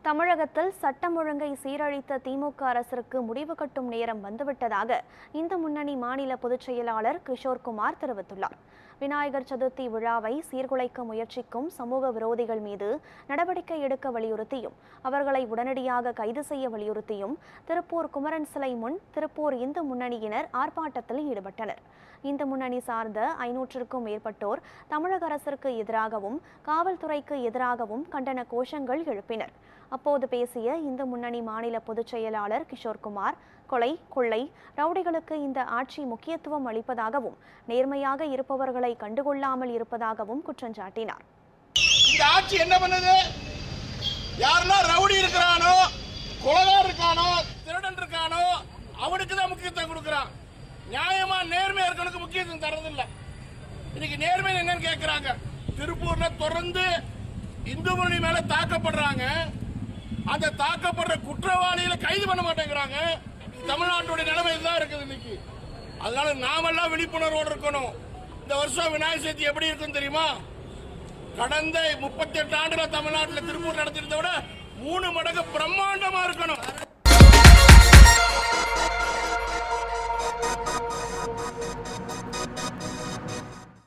தமிழகத்தில் சட்டம் ஒழுங்கை சீரழித்த திமுக அரசிற்கு முடிவு கட்டும் நேரம் வந்துவிட்டதாக இந்து முன்னணி மாநில பொதுச் செயலாளர் கிஷோர்குமார் தெரிவித்துள்ளார். விநாயகர் சதுர்த்தி விழாவை சீர்குலைக்க முயற்சிக்கும் சமூக விரோதிகள் மீது நடவடிக்கை எடுக்க வலியுறுத்தியும் அவர்களை உடனடியாக கைது செய்ய வலியுறுத்தியும் திருப்பூர் குமரன் சிலை முன் திருப்பூர் இந்து முன்னணியினர் ஆர்ப்பாட்டத்தில் ஈடுபட்டனர். இந்து முன்னணி சார்ந்த 500க்கும் மேற்பட்டோர் தமிழக அரசிற்கு எதிராகவும் காவல்துறைக்கு எதிராகவும் கண்டன கோஷங்கள் எழுப்பினர். அப்போது பேசிய இந்து முன்னணி மாநில பொதுச் செயலாளர் கிஷோர்குமார், கொலை, கொள்ளை, ரவுடிகளுக்கு இந்த ஆட்சி முக்கியத்துவம் அளிப்பதாகவும் நேர்மையாக இருப்பவர்களை கண்டுகொள்ளாமல் இருப்பதாகவும் குற்றம் சாட்டினார். இந்த ஆட்சி என்ன பண்ணுது? யாரெல்லாம் ரவுடி இருக்கிறானோ, கொலைகாரர் இருக்கானோ, திருடன் இருக்கானோ அவனுக்கு தான் முக்கியத்துவம் கொடுக்கிறான். நியாயமா நேர்மையா இருக்கனுக்கு முக்கியத்துவம் தரதில்லை. இன்னைக்கு நேர்மை என்னன்னு கேட்கிறாங்க. திருப்பூர்ல தொடர்ந்து இந்து முன்னணி மேல தாக்கப்படுறாங்க. அந்த தாக்கப்படுற குற்றவாளிகளை கைது பண்ண மாட்டேங்கிறாங்க. தமிழ்நாட்டுடைய நிலைமை தான் இருக்குது இன்னைக்கு. அதனால நாமெல்லாம் விழிப்புணர்வோடு இருக்கணும். இந்த வருஷம் விநாயகர் சதுர்த்தி எப்படி இருக்குன்னு தெரியுமா? கடந்த 38 ஆண்டுகள் தமிழ்நாட்டில் திருப்பூர் நடத்திருந்த விட 3 மடங்கு பிரம்மாண்டமா இருக்கணும்.